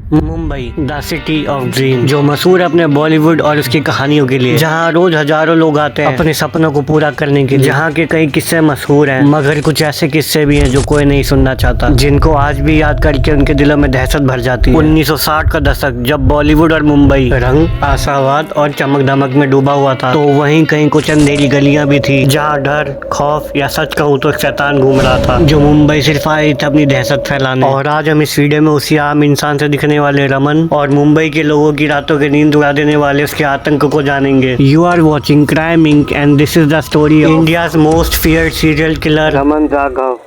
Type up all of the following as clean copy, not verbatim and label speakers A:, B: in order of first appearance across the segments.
A: Mumbai the city of dream, जो मशहूर है अपने बॉलीवुड और उसकी कहानियों के लिए, जहाँ रोज हजारों लोग आते हैं अपने सपनों को पूरा करने के लिए। जहाँ के कई किस्से मशहूर हैं, मगर कुछ ऐसे किस्से भी हैं जो कोई नहीं सुनना चाहता, जिनको आज भी याद करके उनके दिलों में दहशत भर जाती है। 1960 का दशक, जब बॉलीवुड और मुंबई रंग, आशावाद और चमक दमक में डूबा हुआ था, तो वहीं कहीं कुछ अंधेरी गलियां भी थी, जहाँ डर, खौफ या सच कहूँ तो शैतान घूम रहा था, जो मुंबई सिर्फ आई थी अपनी दहशत फैलाने। और आज हम इस वीडियो में उसी आम इंसान से दिखने वाले रमन और मुंबई के लोगों की रातों की नींद उड़ा देने वाले उसके आतंक को जानेंगे। You are watching Crime Inc and this is the story of India's most feared serial killer Raman Jadhav.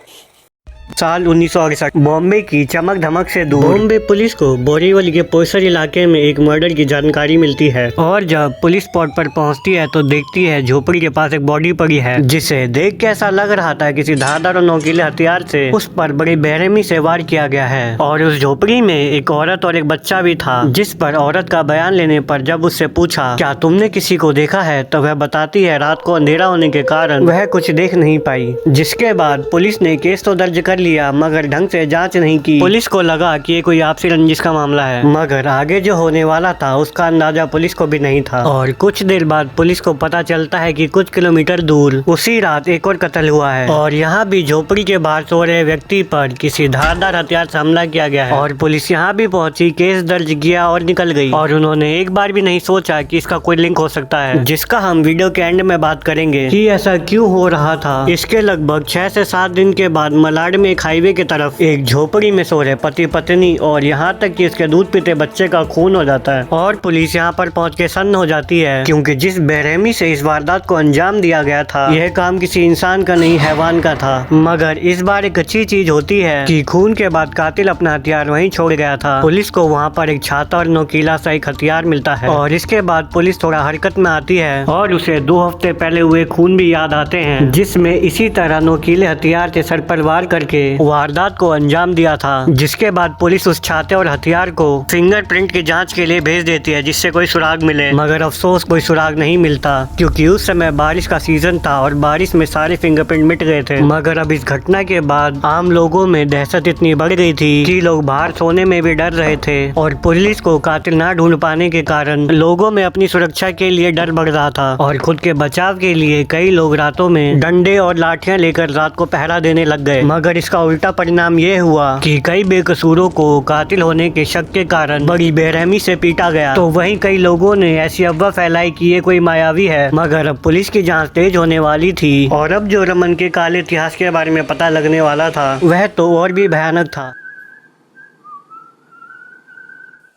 A: साल 1968, बॉम्बे की चमक धमक से दूर बॉम्बे पुलिस को बोरीवली के पोस्टर इलाके में एक मर्डर की जानकारी मिलती है, और जब पुलिस स्पॉट पर पहुंचती है तो देखती है झोपड़ी के पास एक बॉडी पड़ी है, जिसे देख के ऐसा लग रहा था किसी धारदार और नोकीले हथियार से उस पर बड़ी बेरहमी से वार किया गया है। और उस झोपड़ी में एक औरत और एक बच्चा भी था, जिस पर औरत का बयान लेने पर जब उससे पूछा क्या तुमने किसी को देखा है, तो वह बताती है रात को अंधेरा होने के कारण वह कुछ देख नहीं पाई। जिसके बाद पुलिस ने केस तो दर्ज कर लिया, मगर ढंग से जांच नहीं की। पुलिस को लगा कि ये कोई आपसी रंजिश का मामला है, मगर आगे जो होने वाला था उसका अंदाजा पुलिस को भी नहीं था। और कुछ देर बाद पुलिस को पता चलता है कि कुछ किलोमीटर दूर उसी रात एक और कत्ल हुआ है, और यहाँ भी झोपड़ी के बाहर सो रहे व्यक्ति पर किसी धारदार हथियार से हमला किया गया है। और पुलिस यहाँ भी पहुंची, केस दर्ज किया और निकल गई, और उन्होंने एक बार भी नहीं सोचा कि इसका कोई लिंक हो सकता है, जिसका हम वीडियो के एंड में बात करेंगे कि ऐसा क्यों हो रहा था। इसके लगभग 6 से 7 दिन के बाद मलाड में एक हाईवे की तरफ एक झोपड़ी में सो रहे पति पत्नी और यहाँ तक कि उसके दूध पीते बच्चे का खून हो जाता है। और पुलिस यहाँ पर पहुँच के सन्न हो जाती है, क्योंकि जिस बेरहमी से इस वारदात को अंजाम दिया गया था, यह काम किसी इंसान का नहीं हैवान का था। मगर इस बार एक अच्छी चीज होती है कि खून के बाद कातिल अपना हथियार वहीं छोड़ गया था। पुलिस को वहाँ पर एक छाता और नोकीला सा एक हथियार मिलता है, और इसके बाद पुलिस थोड़ा हरकत में आती है और उसे 2 हफ्ते पहले हुए खून भी याद आते हैं, जिसमें इसी तरह नोकीले हथियार से सर पर वार करके वारदात को अंजाम दिया था। जिसके बाद पुलिस उस छाते और हथियार को फिंगरप्रिंट की जांच के लिए भेज देती है, जिससे कोई सुराग मिले। मगर अफसोस कोई सुराग नहीं मिलता, क्योंकि उस समय बारिश का सीजन था और बारिश में सारे फिंगरप्रिंट मिट गए थे। मगर अब इस घटना के बाद आम लोगों में दहशत इतनी बढ़ गई थी कि लोग बाहर सोने में भी डर रहे थे, और पुलिस को कातिल ना ढूंढ पाने के कारण लोगों में अपनी सुरक्षा के लिए डर बढ़ रहा था, और खुद के बचाव के लिए कई लोग रातों में डंडे और लाठियां लेकर रात को पहरा देने लग गए। मगर इसका उल्टा परिणाम ये हुआ कि कई बेकसूरों को कातिल होने के शक के कारण बड़ी बेरहमी से पीटा गया। तो वहीं कई लोगों ने ऐसी अफवाह फैलाई कि ये कोई मायावी है। मगर अब पुलिस की जांच तेज होने वाली थी, और अब जो रमन के काले इतिहास के बारे में पता लगने वाला था, वह तो और भी भयानक था।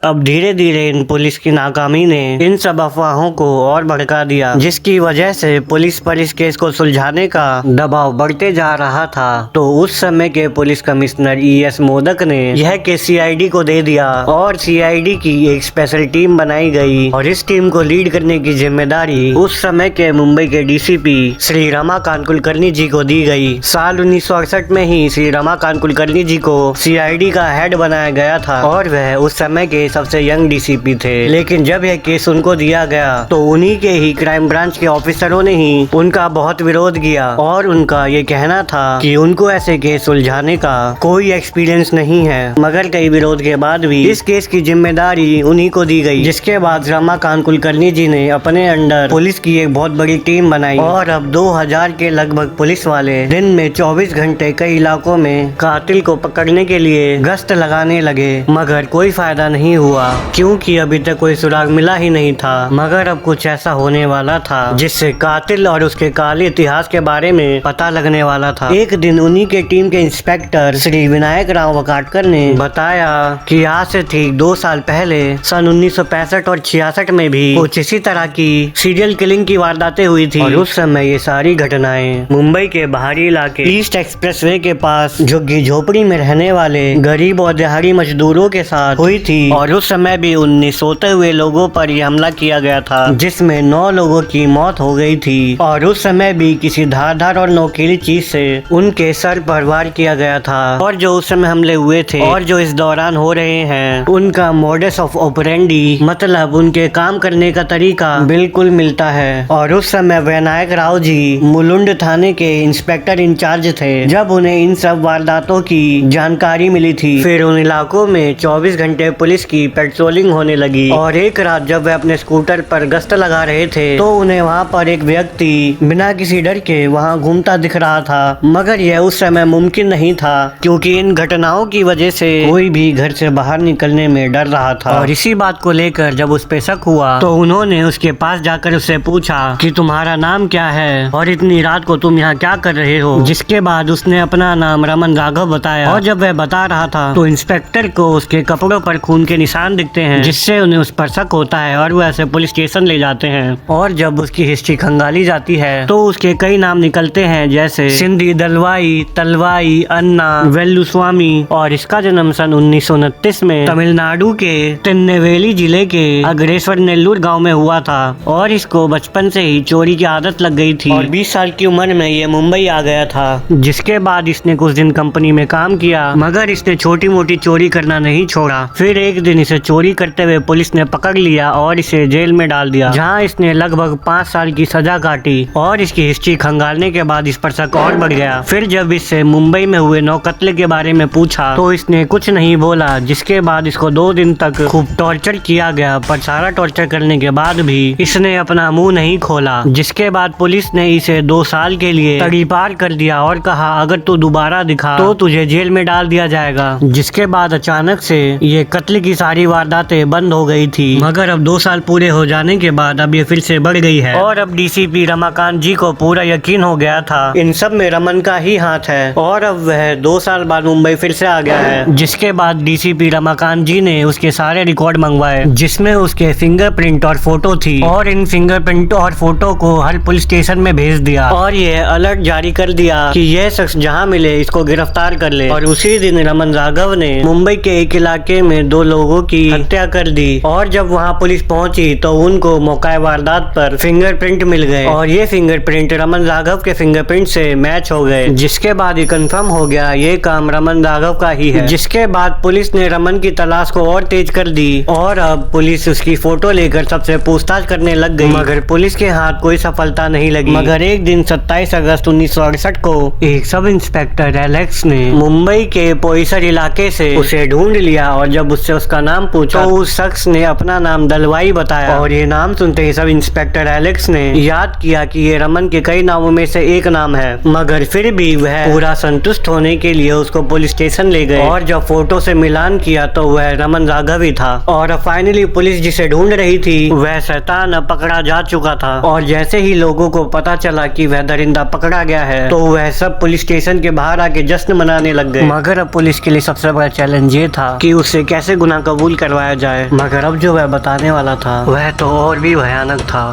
A: अब धीरे धीरे इन पुलिस की नाकामी ने इन सब अफवाहों को और भड़का दिया, जिसकी वजह से पुलिस पर इस केस को सुलझाने का दबाव बढ़ते जा रहा था। तो उस समय के पुलिस कमिश्नर ES मोदक ने यह केस CID को दे दिया, और CID की एक स्पेशल टीम बनाई गई, और इस टीम को लीड करने की जिम्मेदारी उस समय के मुंबई के DCP श्री रमाकांत कुलकर्णी जी को दी गई। साल 1968 में ही श्री रमाकांत कुलकर्णी जी को CID का हेड बनाया गया था, और वह उस समय के सबसे यंग DCP थे। लेकिन जब यह केस उनको दिया गया तो उन्हीं के ही क्राइम ब्रांच के ऑफिसरों ने ही उनका बहुत विरोध किया, और उनका ये कहना था कि उनको ऐसे केस सुलझाने का कोई एक्सपीरियंस नहीं है। मगर कई विरोध के बाद भी इस केस की जिम्मेदारी उन्हीं को दी गई, जिसके बाद रमाकांत कुलकर्णी जी ने अपने अंडर पुलिस की एक बहुत बड़ी टीम बनाई, और अब 2000 के लगभग पुलिस वाले दिन में 24 घंटे कई इलाकों में कातिल को पकड़ने के लिए गश्त लगाने लगे। मगर कोई फायदा नहीं हुआ, क्योंकि अभी तक कोई सुराग मिला ही नहीं था। मगर अब कुछ ऐसा होने वाला था जिससे कातिल और उसके काले इतिहास के बारे में पता लगने वाला था। एक दिन उन्हीं के टीम के इंस्पेक्टर श्री विनायक राव वकाटकर ने बताया कि आज से ठीक 2 साल पहले सन 1965 और 66 में भी कुछ इसी तरह की सीरियल किलिंग की वारदातें हुई थी, और उस समय ये सारी घटनाएं मुंबई के बाहरी इलाके ईस्ट एक्सप्रेसवे के पास झुग्गी झोपड़ी में रहने वाले गरीब और दिहाड़ी मजदूरों के साथ हुई थी। और उस समय भी 19 सोते हुए लोगों पर यह हमला किया गया था, जिसमें 9 लोगों की मौत हो गई थी, और उस समय भी किसी धारदार और नोकीली चीज से उनके सर पर वार किया गया था। और जो उस समय हमले हुए थे और जो इस दौरान हो रहे हैं, उनका मोडस ऑफ ऑपरेंडी, मतलब उनके काम करने का तरीका बिल्कुल मिलता है। और उस समय विनायक राव जी मुलुंड थाने के इंस्पेक्टर इंचार्ज थे, जब उन्हें इन सब वारदातों की जानकारी मिली थी। फिर उन इलाकों में 24 घंटे पुलिस की पेट्रोलिंग होने लगी। और एक रात जब वे अपने स्कूटर पर गश्त लगा रहे थे तो उन्हें वहाँ पर एक व्यक्ति बिना किसी डर के वहाँ घूमता दिख रहा था। मगर यह उस समय मुमकिन नहीं था क्योंकि इन घटनाओं की वजह से कोई भी घर से बाहर निकलने में डर रहा था। और इसी बात को लेकर जब उस पे शक हुआ तो उन्होंने उसके पास जाकर उससे पूछा कि तुम्हारा नाम क्या है और इतनी रात को तुम यहाँ क्या कर रहे हो। जिसके बाद उसने अपना नाम रमन राघव बताया। और जब वह बता रहा था तो इंस्पेक्टर को उसके कपड़ों पर खून के निशान दिखते हैं, जिससे उन्हें उस पर शक होता है और वह उसे पुलिस स्टेशन ले जाते हैं। और जब उसकी हिस्ट्री खंगाली जाती है तो उसके कई नाम निकलते हैं, जैसे सिंधी दलवाई, तलवाई, अन्ना, वेल्लुस्वामी। और इसका जन्म सन 1929 में तमिलनाडु के तिरुनेलवेली जिले के अग्रेसर नेल्लूर गांव में हुआ था। और इसको बचपन से ही चोरी की आदत लग गई थी और 20 साल की उम्र में ये मुंबई आ गया था। जिसके बाद इसने कुछ दिन कंपनी में काम किया, मगर इसने छोटी मोटी चोरी करना नहीं छोड़ा। फिर एक दिन इसे चोरी करते हुए पुलिस ने पकड़ लिया और इसे जेल में डाल दिया, जहां इसने लगभग 5 साल की सजा काटी। और इसकी हिस्ट्री खंगालने के बाद इस पर शक और बढ़ गया। फिर जब इससे मुंबई में हुए 9 कत्ल के बारे में पूछा तो इसने कुछ नहीं बोला, जिसके बाद इसको 2 दिन तक खूब टॉर्चर किया गया। पर सारा टॉर्चर करने के बाद भी इसने अपना मुंह नहीं खोला। जिसके बाद पुलिस ने इसे 2 साल के लिए तड़ीपार कर दिया और कहा अगर तू दोबारा दिखा तो तुझे जेल में डाल दिया जाएगा। जिसके बाद अचानक से ये कत्ल की सारी वारदातें बंद हो गई थी, मगर अब 2 साल पूरे हो जाने के बाद अब ये फिर से बढ़ गई है। और अब डीसीपी रमाकांत जी को पूरा यकीन हो गया था इन सब में रमन का ही हाथ है। और अब वह 2 साल बाद मुंबई फिर से आ गया है। जिसके बाद डीसीपी रमाकांत जी ने उसके सारे रिकॉर्ड मंगवाए, जिसमें उसके फिंगरप्रिंट और फोटो थी। और इन फिंगरप्रिंट और फोटो को हर पुलिस स्टेशन में भेज दिया और ये अलर्ट जारी कर दिया कि यह शख्स जहां मिले इसको गिरफ्तार कर ले। और उसी दिन रमन राघव ने मुंबई के एक इलाके में 2 लोगों की हत्या कर दी। और जब वहां पुलिस पहुंची तो उनको मौका वारदात पर फिंगरप्रिंट मिल गए और ये फिंगरप्रिंट रमन राघव के फिंगरप्रिंट से मैच हो गए। जिसके बाद ये कंफर्म हो गया ये काम रमन राघव का ही है। जिसके बाद पुलिस ने रमन की तलाश को और तेज कर दी और अब पुलिस उसकी फोटो लेकर सबसे पूछताछ करने लग गई, मगर पुलिस के हाथ कोई सफलता नहीं लगी। मगर एक दिन 27 अगस्त 1968 को एक सब इंस्पेक्टर एलेक्स ने मुंबई के पोईसर इलाके से उसे ढूंढ लिया। और जब उससे उसका नाम पूछा तो उस शख्स ने अपना नाम दलवाई बताया। और ये नाम सुनते ही सब इंस्पेक्टर एलेक्स ने याद किया कि ये रमन के कई नामों में से एक नाम है। मगर फिर भी वह पूरा संतुष्ट होने के लिए उसको पुलिस स्टेशन ले गए और जब फोटो से मिलान किया तो वह रमन राघव ही था। और फाइनली पुलिस जिसे ढूंढ रही थी वह शैतान अब पकड़ा जा चुका था। और जैसे ही लोगों को पता चला कि वह दरिंदा पकड़ा गया है तो वह सब पुलिस स्टेशन के बाहर आके जश्न मनाने लग गए। मगर अब पुलिस के लिए सबसे बड़ा चैलेंज ये था कि उससे कैसे गुनाह कबूल करवाया जाए। मगर अब जो वह बताने वाला था वह तो और भी भयानक था।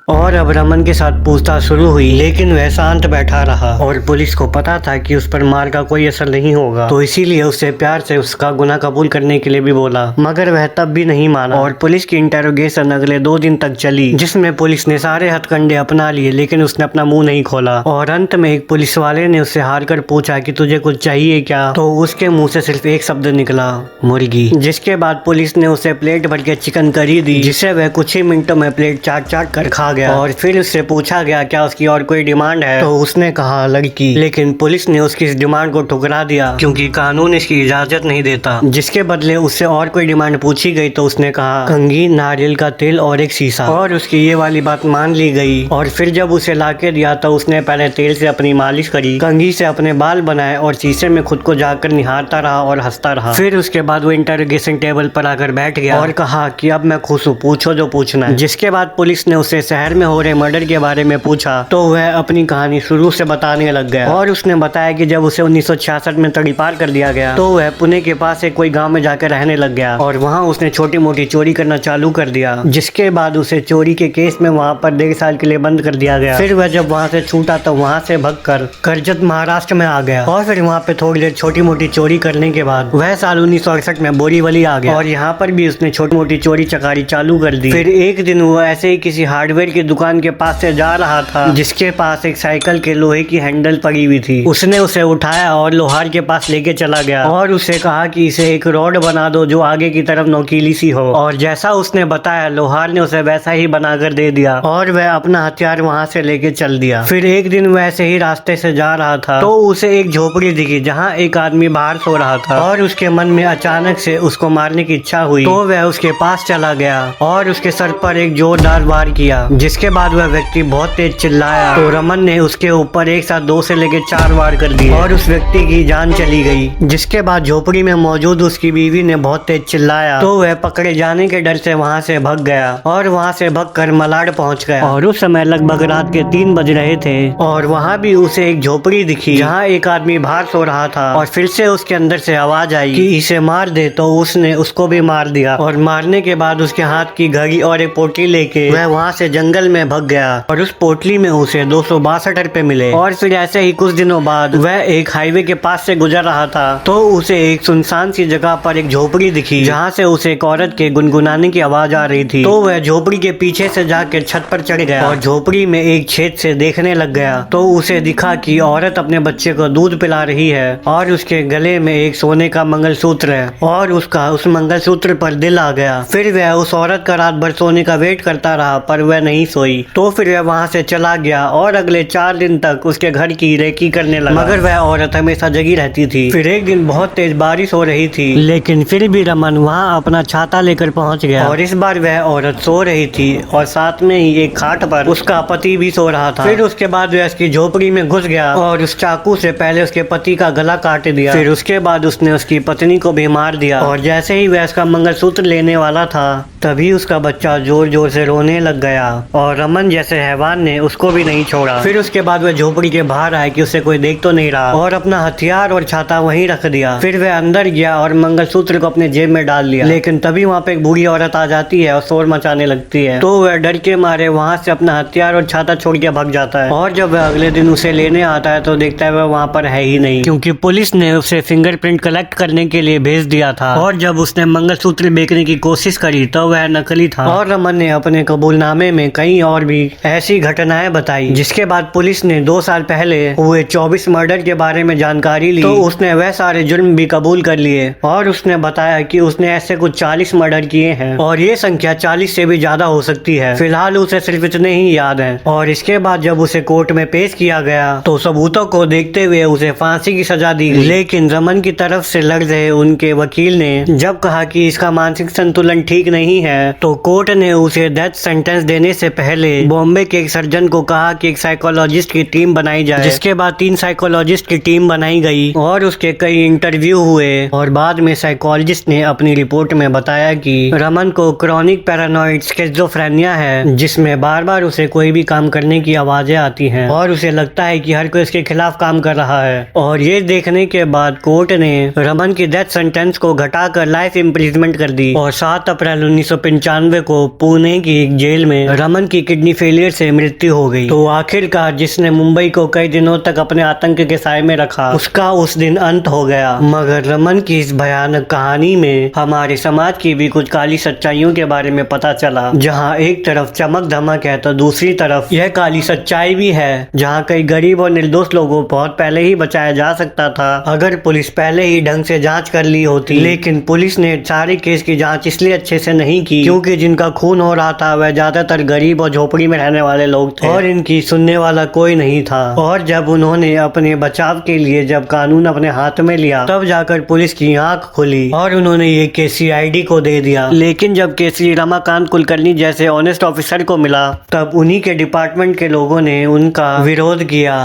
A: और अब रमन के साथ पूछताछ शुरू हुई, लेकिन वह शांत बैठा रहा और पुलिस को पता था कि उस पर मार का कोई असर नहीं होगा, तो इसीलिए उससे प्यार से उसका गुनाह कबूल करने के लिए भी बोला। मगर वह तब भी नहीं माना और पुलिस की इंटेरोगेशन अगले 2 दिन तक चली, जिसमें पुलिस ने सारे हथकंडे अपना लिए, लेकिन उसने अपना मुंह नहीं खोला। और अंत में एक पुलिस वाले ने उससे हार कर पूछा कि तुझे कुछ चाहिए क्या, तो उसके मुंह से सिर्फ एक शब्द निकला, मुर्गी। जिसके बाद पुलिस ने उसे प्लेट भर के चिकन करी दी, जिसे वह कुछ ही मिनटों में प्लेट चाट चाट कर खा गया। और फिर उससे पूछा गया क्या उसकी और कोई डिमांड है, तो उसने कहा लड़की। लेकिन पुलिस ने उसकी इस डिमांड को ठुकरा दिया क्योंकि कानून इसकी इजाजत नहीं देता। जिसके बदले उससे और कोई डिमांड पूछी गई तो उसने कहा कंघी, नारियल का तेल और एक शीशा। और उसकी ये वाली बात मान ली गई। और फिर जब उसे लाके दिया तो उसने पहले तेल से अपनी मालिश करी, कंघी से अपने बाल बनाए और शीशे में खुद को जाकर निहारता रहा और हंसता रहा। फिर उसके बाद वो इंटरोगेशन टेबल पर आकर बैठ गया और कहा कि अब मैं खुश हूँ, पूछो जो पूछना है। जिसके बाद पुलिस ने उसे शहर में हो रहे मर्डर के बारे में पूछा तो वह अपनी कहानी शुरू से बताने लग गया। और उसने बताया कि जब उसे 1966 में तड़ीपार कर दिया गया तो वह पुणे के पास एक कोई गांव में जाकर रहने लग गया और वहां उसने छोटी मोटी चोरी करना चालू कर दिया। जिसके बाद उसे चोरी के केस में वहां पर 1.5 साल के लिए बंद कर दिया गया। फिर वह जब वहां से छूटा तो वहां से भगकर कर्जत महाराष्ट्र में आ गया और फिर वहां पे थोड़ी देर छोटी मोटी चोरी करने के बाद वह साल 1968 में बोरीवली आ गया और यहाँ पर भी उसने छोटी मोटी चोरी चकारी चालू कर दी। फिर एक दिन वो ऐसे ही किसी हार्डवेयर की दुकान के पास से जा रहा था, जिसके पास एक साइकिल के लोहे की हैंडल पड़ी हुई थी। उसने उसे उठाया और लोहार के पास लेके चला गया और उसे कहा कि इसे एक रॉड बना दो जो आगे की तरफ नोकीली सी हो। और जैसा उसने बताया लोहार ने उसे वैसा ही बनाकर दे दिया और वह अपना हथियार वहाँ से लेके चल दिया। फिर एक दिन वैसे ही रास्ते से जा रहा था तो उसे एक झोपड़ी दिखी जहाँ एक आदमी बाहर सो रहा था और उसके मन में अचानक से उसको मारने की इच्छा हुई तो वह उसके पास चला गया और उसके सर पर एक जोरदार वार किया, जिसके बाद वह व्यक्ति बहुत तेज चिल्लाया तो रमन ने उसके ऊपर एक साथ 2 से लेकर 4 वार कर दिए और उस व्यक्ति की जान चली गई। जिसके बाद झोपड़ी में मौजूद उसकी बीवी ने बहुत तेज चिल्लाया तो वह पकड़े जाने के डर से वहाँ से भाग गया और वहाँ से भागकर मलाड पहुँच गया। और उस समय लगभग रात के 3 बज रहे थे और वहाँ भी उसे एक झोपड़ी दिखी जहाँ एक आदमी बाहर सो रहा था और फिर से उसके अंदर से आवाज आई कि इसे मार दे, तो उसने उसको भी मार दिया और मारने के बाद उसके हाथ की घड़ी और एक पोटली लेके वह वहाँ से जंगल में भाग गया और उस पोटली में उसे 262 रुपए मिले। और फिर ऐसे ही कुछ दिनों बाद वह एक हाईवे के पास से गुजर रहा था तो उसे एक सुनसान सी जगह पर एक झोपड़ी दिखी जहाँ से उसे एक औरत के गुनगुनाने की आवाज आ रही थी। तो वह झोपड़ी के पीछे से जाकर छत पर चढ़ गया और झोपड़ी में एक छेद से देखने लग गया तो उसे दिखा कि औरत अपने बच्चे को दूध पिला रही है और उसके गले में एक सोने का मंगलसूत्र है और उसका उस मंगलसूत्र पर दिल आ गया। फिर वह उस औरत का रात भर सोने का वेट करता रहा पर वह नहीं सोई तो फिर वह वहाँ से चला गया और अगले 4 दिन तक उसके घर की रेकी करने लगा, मगर वह औरत हमेशा जगी रहती थी। फिर एक दिन बहुत तेज बारिश हो रही थी लेकिन फिर भी रमन वहाँ अपना छाता लेकर पहुँच गया और इस बार वह औरत सो रही थी और साथ में ही एक खाट पर उसका पति भी सो रहा था। फिर उसके बाद वह उसकी झोपड़ी में घुस गया और उस चाकू से पहले उसके पति का गला काट दिया। फिर उसके बाद उसने उसकी पत्नी को भी मार दिया और जैसे ही वह उसका मंगलसूत्र लेने वाला था तभी उसका बच्चा जोर जोर से रोने लग गया और रमन जैसे हैवान ने उसको भी नहीं छोड़ा। फिर उसके बाद वह झोपड़ी के बाहर आया कि उसे कोई देख तो नहीं रहा और अपना हथियार और छाता वहीं रख दिया। फिर वह अंदर गया और मंगलसूत्र को अपने जेब में डाल लिया, लेकिन तभी वहाँ पे एक बूढ़ी औरत आ जाती है और शोर मचाने लगती है तो वह डर के मारे वहाँ से अपना हथियार और छाता छोड़ के भाग जाता है। और जब वह अगले दिन उसे लेने आता है तो देखता है वह वहाँ पर है ही नहीं, क्योंकि पुलिस ने उसे फिंगरप्रिंट कलेक्ट करने के लिए भेज दिया था। और जब उसने मंगलसूत्र बेचने की कोशिश करी तो वह नकली था। और रमन ने अपने कबूलनामे में कई और भी ऐसी घटनाएं बताई, जिसके बाद पुलिस ने 2 साल पहले हुए 24 मर्डर के बारे में जानकारी ली तो उसने वह सारे जुर्म भी कबूल कर लिए और उसने बताया कि उसने ऐसे कुछ 40 मर्डर किए हैं और ये संख्या 40 से भी ज्यादा हो सकती है। फिलहाल उसे सिर्फ इतने ही याद हैं। और इसके बाद जब उसे कोर्ट में पेश किया गया तो सबूतों को देखते हुए उसे फांसी की सजा दी, लेकिन रमन की तरफ से लड़ रहे उनके वकील ने जब कहा कि इसका मानसिक संतुलन ठीक नहीं है तो कोर्ट ने उसे डेथ सेंटेंस देने से पहले बॉम्बे के एक सर्जन को कहा कि एक साइकोलॉजिस्ट की टीम बनाई जाए, जिसके बाद 3 साइकोलॉजिस्ट की टीम बनाई गई और उसके कई इंटरव्यू हुए और बाद में साइकोलॉजिस्ट ने अपनी रिपोर्ट में बताया कि रमन को क्रॉनिक पैरानॉइड स्किज़ोफ्रेनिया है, जिसमें बार बार उसे कोई भी काम करने की आवाजें आती हैं और उसे लगता है कि हर कोई उसके खिलाफ काम कर रहा है। और ये देखने के बाद कोर्ट ने रमन की डेथ सेंटेंस को घटाकर लाइफ इम्प्रिजमेंट कर दी और 7 अप्रैल 1995 को पुणे की एक जेल में रमन की किडनी फेलियर से मृत्यु हो गई। तो आखिरकार जिसने मुंबई को कई दिनों तक अपने आतंक के साए में रखा उसका उस दिन अंत हो गया। मगर रमन की इस भयानक कहानी में हमारे समाज की भी कुछ काली सच्चाइयों के बारे में पता चला, जहाँ एक तरफ चमक धमक है तो दूसरी तरफ यह काली सच्चाई भी है, जहाँ कई गरीब और निर्दोष लोगों को बहुत पहले ही बचाया जा सकता था अगर पुलिस पहले ही ढंग से जांच कर ली होती। लेकिन पुलिस ने सारे केस की जांच इसलिए अच्छे से नहीं की क्योंकि जिनका खून हो रहा था वह ज्यादातर गरीब और झोपड़ी में रहने वाले लोग थे और इनकी सुनने वाला कोई नहीं था। और जब उन्होंने अपने बचाव के लिए जब कानून अपने हाथ में लिया तब जाकर पुलिस की आंख खुली और उन्होंने ये केस CID को दे दिया। लेकिन जब केस श्री रमाकांत कुलकर्णी जैसे ऑनेस्ट ऑफिसर को मिला तब उन्हीं के डिपार्टमेंट के लोगों ने उनका विरोध किया।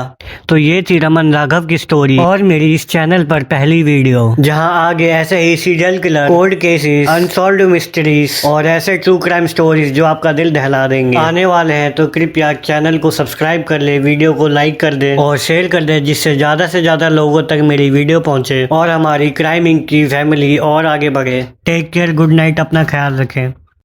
A: तो ये थी रमन राघव की स्टोरी और मेरी इस चैनल पर पहली वीडियो, जहां आगे ऐसे ही serial killer, cold cases, unsolved mysteries और ऐसे ट्रू क्राइम स्टोरीज जो आपका दिल दहला देंगे आने वाले हैं। तो कृपया चैनल को सब्सक्राइब कर ले, वीडियो को लाइक कर दे और शेयर कर दे, जिससे ज्यादा से ज्यादा लोगों तक मेरी वीडियो पहुंचे और हमारी क्राइम इंक की फैमिली और आगे बढ़े। टेक केयर, गुड नाइट, अपना ख्याल रखें।